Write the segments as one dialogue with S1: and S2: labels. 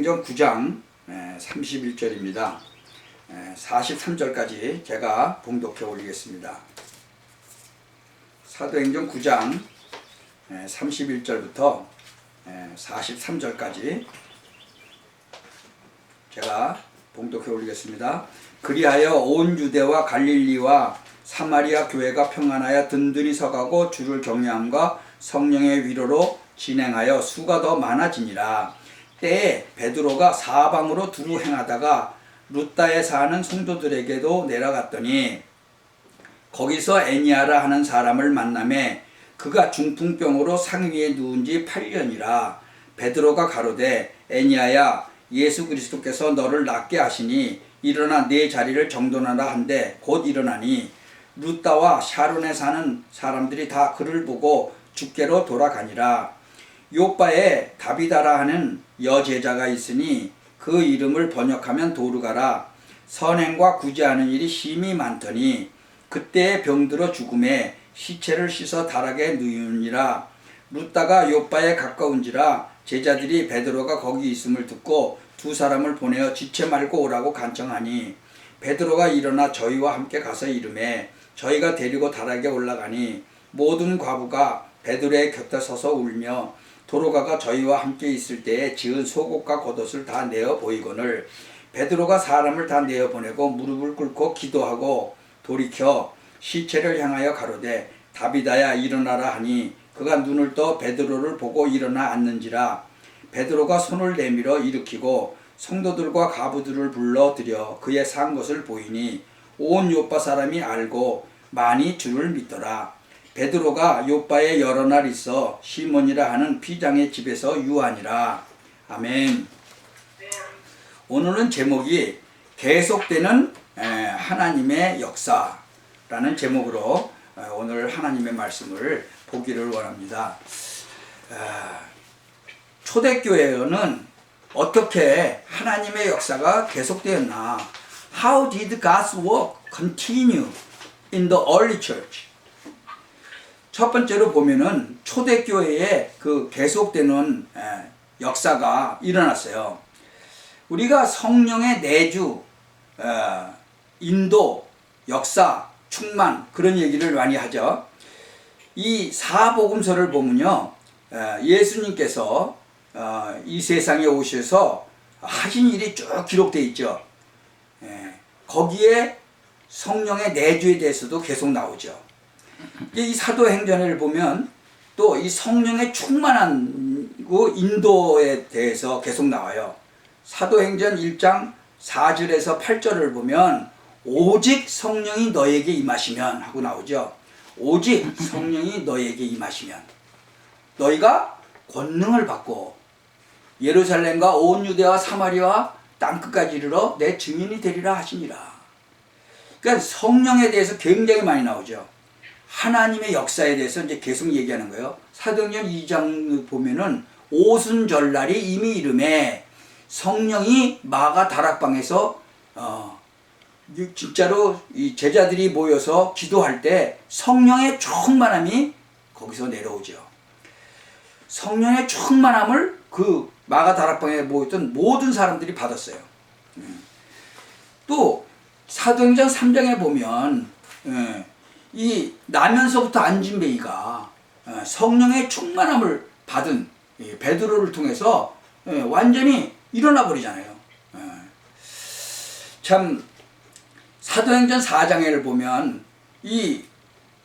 S1: 사도행전 9장 31절입니다. 43절까지 제가 봉독해 올리겠습니다. 사도행전 9장 31절부터 43절까지 제가 봉독해 올리겠습니다. 그리하여 온 유대와 갈릴리와 사마리아 교회가 평안하여 든든히 서가고 주를 경외함과 성령의 위로로 진행하여 수가 더 많아지니라. 때에 베드로가 사방으로 두루 행하다가 룻다에 사는 성도들에게도 내려갔더니 거기서 애니아라 하는 사람을 만나매 그가 중풍병으로 상위에 누운 지 8년이라. 베드로가 가로되 애니아야, 예수 그리스도께서 너를 낫게 하시니 일어나 네 자리를 정돈하라 한데 곧 일어나니 룻다와 샤론에 사는 사람들이 다 그를 보고 주께로 돌아가니라. 요바에 다비다라 하는 여제자가 있으니 그 이름을 번역하면 도르가라. 선행과 구제하는 일이 심히 많더니 그때에 병들어 죽음에 시체를 씻어 다락에 누이니라. 룻다가 요바에 가까운지라 제자들이 베드로가 거기 있음을 듣고 두 사람을 보내어 지체 말고 오라고 간청하니 베드로가 일어나 저희와 함께 가서 이르매 저희가 데리고 다락에 올라가니 모든 과부가 베드로의 곁에 서서 울며 도로가가 저희와 함께 있을 때에 지은 속옷과 겉옷을 다 내어 보이거늘 베드로가 사람을 다 내어 보내고 무릎을 꿇고 기도하고 돌이켜 시체를 향하여 가로되 다비다야 일어나라 하니 그가 눈을 떠 베드로를 보고 일어나 앉는지라. 베드로가 손을 내밀어 일으키고 성도들과 가부들을 불러들여 그의 산 것을 보이니 온 요빠 사람이 알고 많이 주를 믿더라. 베드로가 요빠에 여러 날 있어 시몬이라 하는 피장의 집에서 유하니라. 아멘. 오늘은 제목이 계속되는 하나님의 역사라는 제목으로 오늘 하나님의 말씀을 보기를 원합니다. 초대교회는 어떻게 하나님의 역사가 계속되었나? How did God's work continue in the early church? 첫 번째로 보면은 초대교회에 그 계속되는 역사가 일어났어요. 우리가 성령의 내주, 인도, 역사, 충만 그런 얘기를 많이 하죠. 이 사복음서를 보면요, 예수님께서 이 세상에 오셔서 하신 일이 쭉 기록되어 있죠. 거기에 성령의 내주에 대해서도 계속 나오죠. 이 사도행전을 보면 또 이 성령의 충만한 인도에 대해서 계속 나와요. 사도행전 1장 4절에서 8절을 보면 오직 성령이 너에게 임하시면 하고 나오죠. 오직 성령이 너에게 임하시면 너희가 권능을 받고 예루살렘과 온 유대와 사마리아와 땅끝까지 이르러 내 증인이 되리라 하시니라. 그러니까 성령에 대해서 굉장히 많이 나오죠. 하나님의 역사에 대해서 이제 계속 얘기하는 거예요. 사도행전 2장 보면은 오순절날이 이미 이름에 성령이 마가 다락방에서 진짜로 이 제자들이 모여서 기도할 때 성령의 충만함이 거기서 내려오죠. 성령의 충만함을 그 마가 다락방에 모였던 모든 사람들이 받았어요. 또 사도행전 3장에 보면 이 나면서부터 안진뱅이가 성령의 충만함을 받은 베드로를 통해서 완전히 일어나 버리잖아요. 참 사도행전 4장에를 보면 이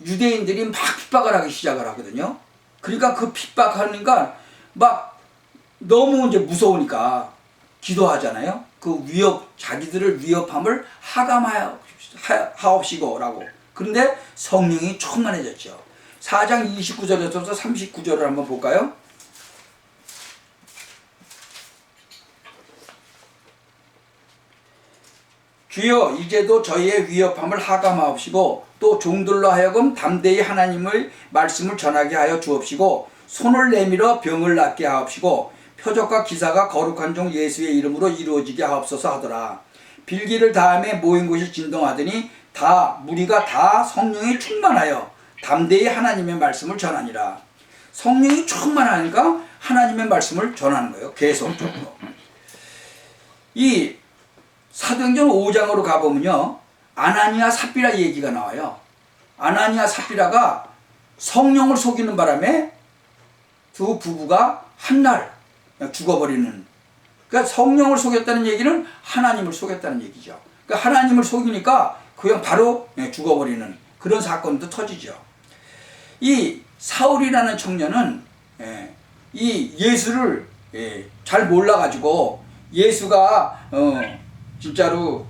S1: 유대인들이 막 핍박을 하기 시작을 하거든요. 그러니까 그 핍박하니까 막 너무 이제 무서우니까 기도하잖아요. 그 자기들을 위협함을 하옵시고라고. 그런데 성령이 충만해졌죠. 4장 29절에서 39절을 한번 볼까요? 주여 이제도 저희의 위협함을 하감하옵시고 또 종들로 하여금 담대히 하나님의 말씀을 전하게 하여 주옵시고 손을 내밀어 병을 낫게 하옵시고 표적과 기사가 거룩한 종 예수의 이름으로 이루어지게 하옵소서 하더라. 빌기를 다음에 모인 곳이 진동하더니 무리가 다 성령이 충만하여 담대히 하나님의 말씀을 전하니라. 성령이 충만하니까 하나님의 말씀을 전하는 거예요. 계속적으로. 이 사도행전 5장으로 가보면요, 아나니아 삽비라 얘기가 나와요. 아나니아 삽비라가 성령을 속이는 바람에 두 부부가 한날 죽어버리는, 그러니까 성령을 속였다는 얘기는 하나님을 속였다는 얘기죠. 그러니까 하나님을 속이니까 그냥 바로 죽어버리는 그런 사건도 터지죠. 이 사울이라는 청년은 이 예수를 잘 몰라가지고, 예수가 진짜로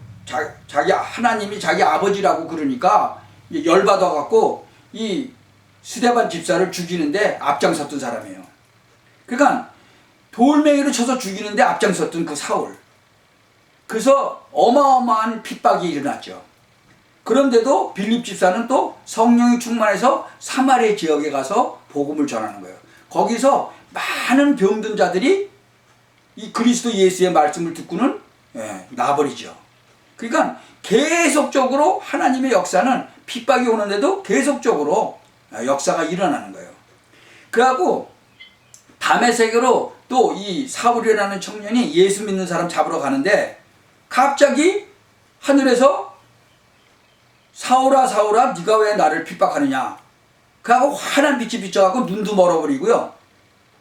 S1: 자기 하나님이 자기 아버지라고 그러니까 열받아갖고 이 스데반 집사를 죽이는데 앞장섰던 사람이에요. 그러니까 돌멩이로 쳐서 죽이는데 앞장섰던 그 사울. 그래서 어마어마한 핍박이 일어났죠. 그런데도 빌립 집사는 또 성령이 충만해서 사마리아 지역에 가서 복음을 전하는 거예요. 거기서 많은 병든 자들이 이 그리스도 예수의 말씀을 듣고는 나버리죠. 그러니까 계속적으로 하나님의 역사는 핍박이 오는데도 계속적으로 역사가 일어나는 거예요. 그래갖고 다메섹으로 또 이 사울이라는 청년이 예수 믿는 사람 잡으러 가는데, 갑자기 하늘에서 사울아 사울아 네가 왜 나를 핍박하느냐, 그하고 환한 빛이 비쳐갖고 눈도 멀어버리고요.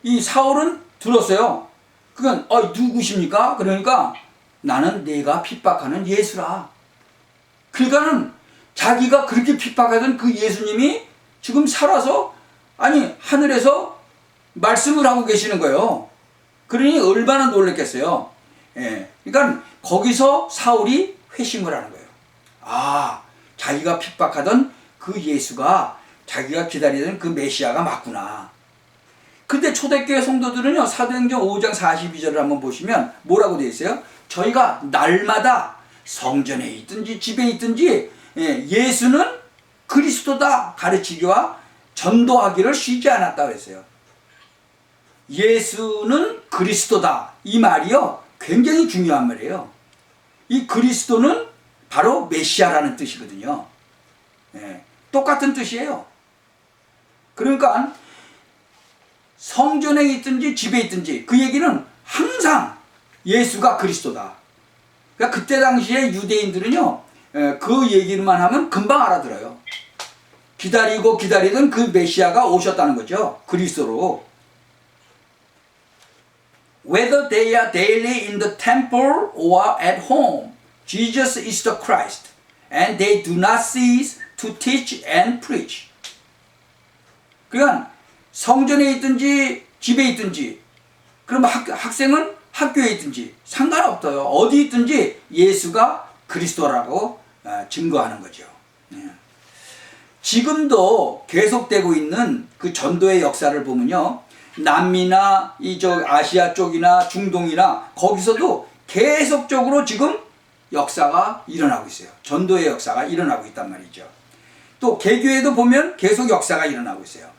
S1: 이 사울은 들었어요. 그건 누구십니까? 그러니까 나는 내가 핍박하는 예수라. 그러니까는 자기가 그렇게 핍박하던 그 예수님이 지금 살아서 하늘에서 말씀을 하고 계시는 거예요. 그러니 얼마나 놀랬겠어요. 그러니까 거기서 사울이 회심을 하는 거예요. 자기가 핍박하던 그 예수가, 자기가 기다리던 그 메시아가 맞구나. 근데 초대교회 성도들은요, 사도행전 5장 42절을 한번 보시면 뭐라고 되어 있어요? 저희가 날마다 성전에 있든지 집에 있든지 예수는 그리스도다 가르치기와 전도하기를 쉬지 않았다고 했어요. 예수는 그리스도다, 이 말이요 굉장히 중요한 말이에요. 이 그리스도는 바로 메시아라는 뜻이거든요. 똑같은 뜻이에요. 그러니까 성전에 있든지 집에 있든지 그 얘기는 항상 예수가 그리스도다. 그러니까 그때 당시에 유대인들은요, 그 얘기만 하면 금방 알아들어요. 기다리고 기다리던 그 메시아가 오셨다는 거죠. 그리스도로. Whether they are daily in the temple or at home, Jesus is the Christ, and they do not cease to teach and preach. 그러니까 성전에 있든지 집에 있든지, 그럼 학생은 학교에 있든지 상관없어요. 어디 있든지 예수가 그리스도라고 증거하는 거죠. 지금도 계속되고 있는 그 전도의 역사를 보면요, 남미나 아시아 쪽이나 중동이나 거기서도 계속적으로 지금 역사가 일어나고 있어요. 전도의 역사가 일어나고 있단 말이죠. 또 개교에도 보면 계속 역사가 일어나고 있어요.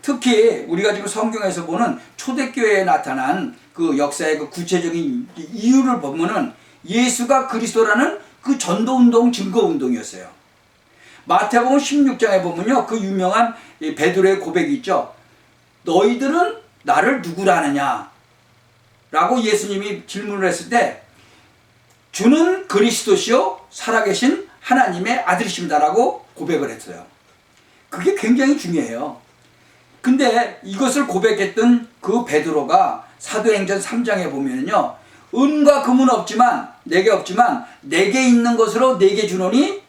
S1: 특히 우리가 지금 성경에서 보는 초대교회에 나타난 그 역사의 그 구체적인 이유를 보면은 예수가 그리스도라는 그 전도운동, 증거운동이었어요. 마태복음 16장에 보면요, 그 유명한 베드로의 고백이 있죠. 너희들은 나를 누구라 하느냐 라고 예수님이 질문을 했을 때, 주는 그리스도시요 살아계신 하나님의 아들이십니다 라고 고백을 했어요. 그게 굉장히 중요해요. 근데 이것을 고백했던 그 베드로가 사도행전 3장에 보면요, 은과 금은 없지만 내게 있는 것으로 내게 주노니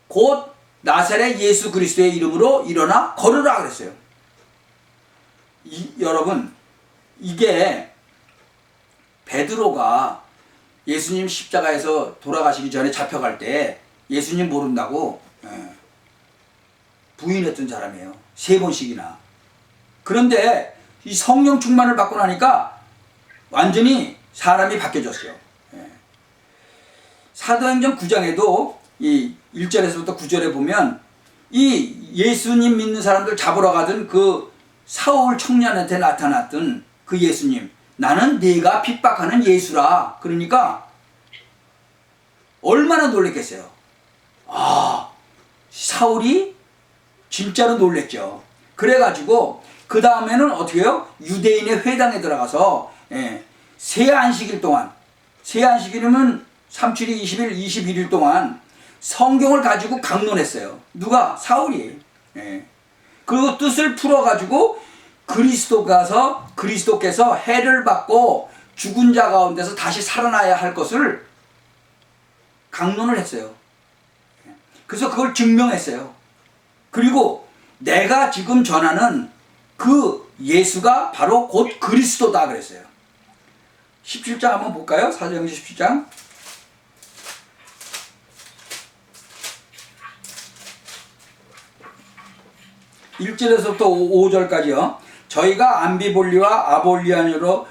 S1: 곧 나사렛 예수 그리스도의 이름으로 일어나 걸으라 그랬어요. 여러분, 이게 베드로가 예수님 십자가에서 돌아가시기 전에 잡혀갈 때 예수님 모른다고 부인했던 사람이에요. 3번씩이나. 그런데 이 성령 충만을 받고 나니까 완전히 사람이 바뀌어졌어요. 사도행전 9장에도 이 1절에서부터 9절에 보면 이 예수님 믿는 사람들 잡으러 가던 그 사울 청년한테 나타났던 그 예수님, 나는 네가 핍박하는 예수라. 그러니까 얼마나 놀랬겠어요. 사울이 진짜로 놀랬죠. 그래가지고 그 다음에는 어떻게 해요? 유대인의 회당에 들어가서 새 안식일 동안 새 안식일이면 372 20일 21일 동안 성경을 가지고 강론했어요. 누가? 사울이. 예. 그리고 뜻을 풀어가지고 그리스도께서 해를 받고 죽은 자 가운데서 다시 살아나야 할 것을 강론을 했어요. 그래서 그걸 증명했어요. 그리고 내가 지금 전하는 그 예수가 바로 곧 그리스도다 그랬어요. 17장 한번 볼까요? 사도행전 17장. 1절에서부터 5절까지요. 저희가 암비볼리와 아볼리아뇨로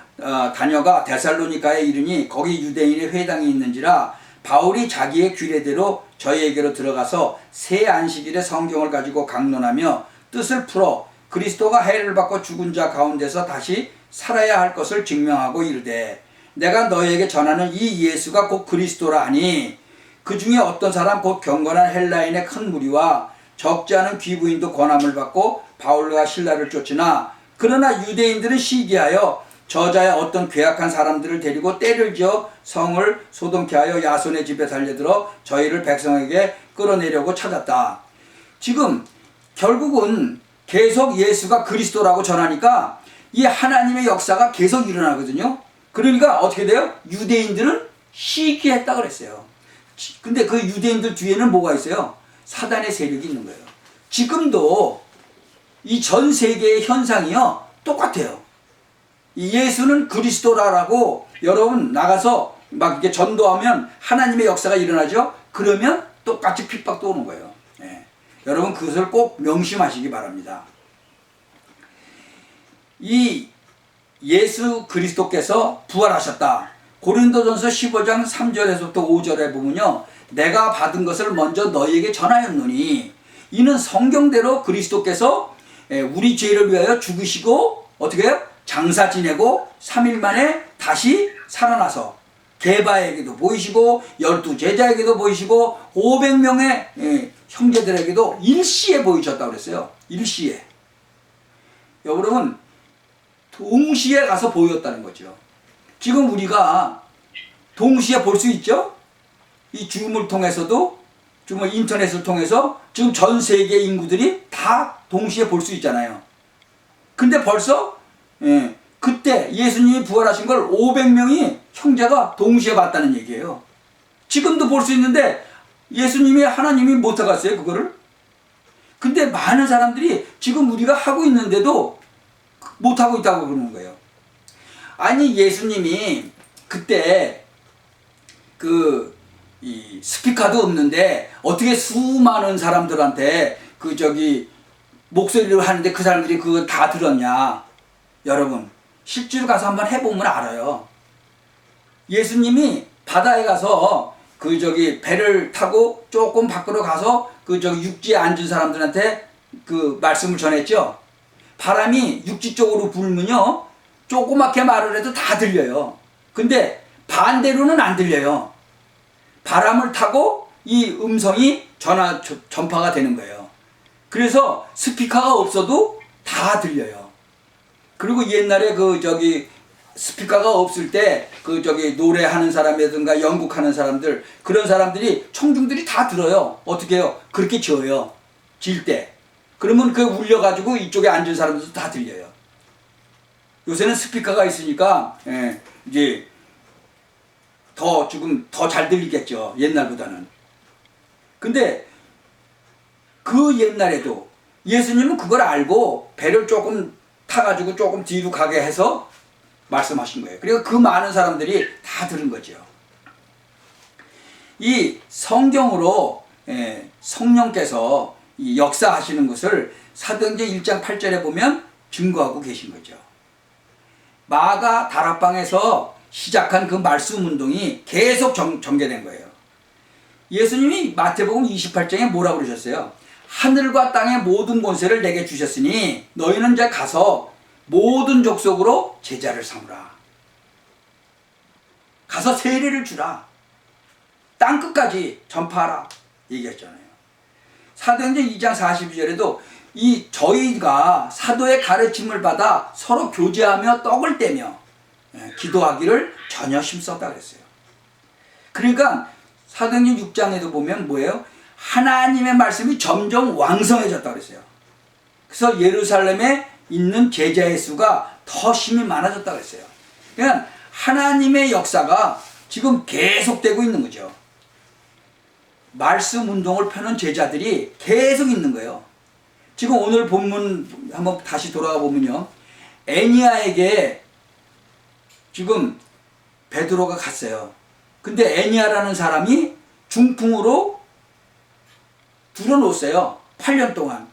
S1: 다녀가 데살로니가에 이르니 거기 유대인의 회당이 있는지라 바울이 자기의 규례대로 저희에게로 들어가서 새 안식일에 성경을 가지고 강론하며 뜻을 풀어 그리스도가 해를 받고 죽은 자 가운데서 다시 살아야 할 것을 증명하고 이르되 내가 너희에게 전하는 이 예수가 곧 그리스도라 하니 그 중에 어떤 사람 곧 경건한 헬라인의 큰 무리와 적지 않은 귀부인도 권함을 받고 바울과 실라를 쫓으나 그러나 유대인들은 시기하여 저자의 어떤 괴악한 사람들을 데리고 때를 지어 성을 소동케 하여 야손의 집에 달려들어 저희를 백성에게 끌어내려고 찾았다. 지금 결국은 계속 예수가 그리스도라고 전하니까 이 하나님의 역사가 계속 일어나거든요. 그러니까 어떻게 돼요? 유대인들은 시기했다 그랬어요. 근데 그 유대인들 뒤에는 뭐가 있어요? 사단의 세력이 있는 거예요. 지금도 이 전 세계의 현상이요 똑같아요. 예수는 그리스도라고 여러분 나가서 막 이렇게 전도하면 하나님의 역사가 일어나죠. 그러면 똑같이 핍박도 오는 거예요. 예. 여러분 그것을 꼭 명심하시기 바랍니다. 이 예수 그리스도께서 부활하셨다. 고린도전서 15장 3절에서부터 5절에 보면요. 내가 받은 것을 먼저 너희에게 전하였노니 이는 성경대로 그리스도께서 우리 죄를 위하여 죽으시고 어떻게 해요? 장사 지내고 3일 만에 다시 살아나서 게바에게도 보이시고 12제자에게도 보이시고 500명의 형제들에게도 일시에 보이셨다고 그랬어요. 일시에. 여러분 동시에 가서 보였다는 거죠. 지금 우리가 동시에 볼 수 있죠? 이 줌을 통해서도 지금 인터넷을 통해서 지금 전 세계 인구들이 다 동시에 볼 수 있잖아요. 근데 벌써 그때 예수님이 부활하신 걸 500명이 형제가 동시에 봤다는 얘기예요. 지금도 볼 수 있는데 예수님이 하나님이 못 하갔어요 그거를. 근데 많은 사람들이 지금 우리가 하고 있는데도 못 하고 있다고 그러는 거예요. 아니 예수님이 그때 이 스피커도 없는데 어떻게 수많은 사람들한테 목소리를 하는데 그 사람들이 그거 다 들었냐? 여러분 실제로 가서 한번 해보면 알아요. 예수님이 바다에 가서 배를 타고 조금 밖으로 가서 육지에 앉은 사람들한테 그 말씀을 전했죠. 바람이 육지 쪽으로 불면요 조그맣게 말을 해도 다 들려요. 근데 반대로는 안 들려요. 바람을 타고 이 음성이 전파가 되는 거예요. 그래서 스피커가 없어도 다 들려요. 그리고 옛날에 스피커가 없을 때 노래하는 사람이라든가 연극하는 사람들 그런 사람들이 청중들이 다 들어요. 어떻게 해요? 그렇게 지어요. 질 때. 그러면 울려가지고 이쪽에 앉은 사람들도 다 들려요. 요새는 스피커가 있으니까 이제 지금 더 잘 들리겠죠. 옛날보다는. 근데 그 옛날에도 예수님은 그걸 알고 배를 조금 타가지고 조금 뒤로 가게 해서 말씀하신 거예요. 그리고 그 많은 사람들이 다 들은 거죠. 이 성경으로 성령께서 이 역사하시는 것을 사도행전 1장 8절에 보면 증거하고 계신 거죠. 마가 다락방에서 시작한 그 말씀 운동이 계속 전개된 거예요. 예수님이 마태복음 28장에 뭐라고 그러셨어요? 하늘과 땅의 모든 권세를 내게 주셨으니 너희는 이제 가서 모든 족속으로 제자를 삼으라. 가서 세례를 주라. 땅끝까지 전파하라. 얘기했잖아요. 사도행전 2장 42절에도 저희가 사도의 가르침을 받아 서로 교제하며 떡을 떼며 기도하기를 전혀 힘썼다 그랬어요. 그러니까 사도행전 6장에도 보면 뭐예요? 하나님의 말씀이 점점 왕성해졌다 그랬어요. 그래서 예루살렘에 있는 제자의 수가 더 힘이 많아졌다 그랬어요. 그러니까 하나님의 역사가 지금 계속되고 있는 거죠. 말씀 운동을 펴는 제자들이 계속 있는 거예요. 지금 오늘 본문 한번 다시 돌아가 보면요. 애니아에게 지금 베드로가 갔어요. 근데 애니아라는 사람이 중풍으로 들어놓았어요. 8년 동안.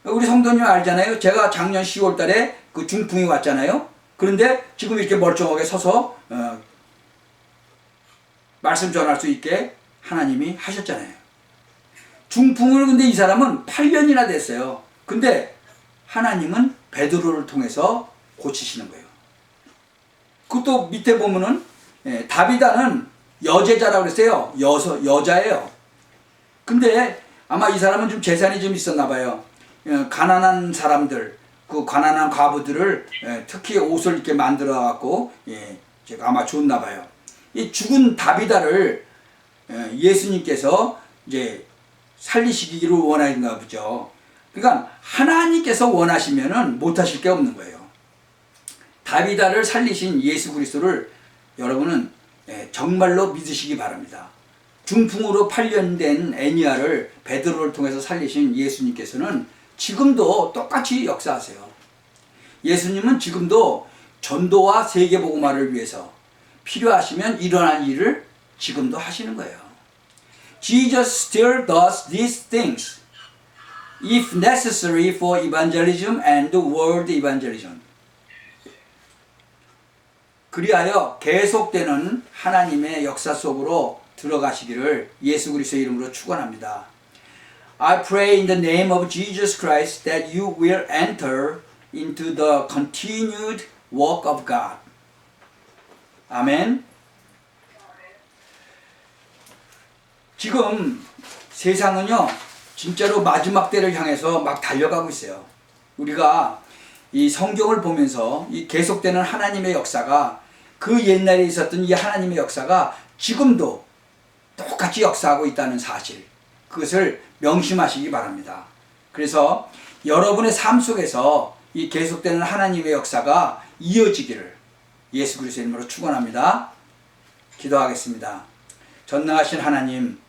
S1: 우리 성도님 알잖아요. 제가 작년 10월 달에 그 중풍이 왔잖아요. 그런데 지금 이렇게 멀쩡하게 서서 말씀 전할 수 있게 하나님이 하셨잖아요. 중풍을 근데 이 사람은 8년이나 됐어요. 근데 하나님은 베드로를 통해서 고치시는 거예요. 그것도 밑에 보면은 다비다는 여제자라고 그랬어요. 여자예요. 근데 아마 이 사람은 좀 재산이 좀 있었나 봐요. 가난한 사람들, 그 가난한 과부들을 특히 옷을 이렇게 만들어 갖고 제가 아마 줬나 봐요. 이 죽은 다비다를 예수님께서 이제 살리시기를 원하는가 보죠. 그러니까 하나님께서 원하시면은 못하실 게 없는 거예요. 다비다를 살리신 예수 그리스도를 여러분은 정말로 믿으시기 바랍니다. 중풍으로 8년 된 애니아를 베드로를 통해서 살리신 예수님께서는 지금도 똑같이 역사하세요. 예수님은 지금도 전도와 세계복음화를 위해서 필요하시면 일어난 일을 지금도 하시는 거예요. Jesus still does these things if necessary for evangelism and world evangelism. 그리하여 계속되는 하나님의 역사 속으로 들어가시기를 예수 그리스도의 이름으로 축원합니다. I pray in the name of Jesus Christ that you will enter into the continued work of God. 아멘. 지금 세상은요, 진짜로 마지막 때를 향해서 막 달려가고 있어요. 우리가 이 성경을 보면서 이 계속되는 하나님의 역사가 그 옛날에 있었던 이 하나님의 역사가 지금도 똑같이 역사하고 있다는 사실, 그것을 명심하시기 바랍니다. 그래서 여러분의 삶 속에서 이 계속되는 하나님의 역사가 이어지기를 예수 그리스도의 이름으로 축원합니다. 기도하겠습니다. 전능하신 하나님,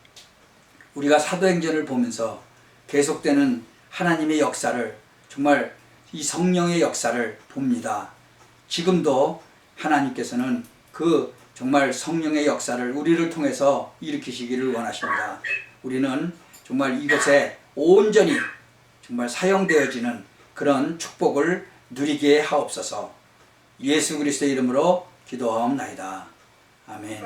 S1: 우리가 사도행전을 보면서 계속되는 하나님의 역사를, 정말 이 성령의 역사를 봅니다. 지금도 하나님께서는 그 정말 성령의 역사를 우리를 통해서 일으키시기를 원하십니다. 우리는 정말 이것에 온전히 정말 사용되어지는 그런 축복을 누리게 하옵소서. 예수 그리스도의 이름으로 기도하옵나이다. 아멘.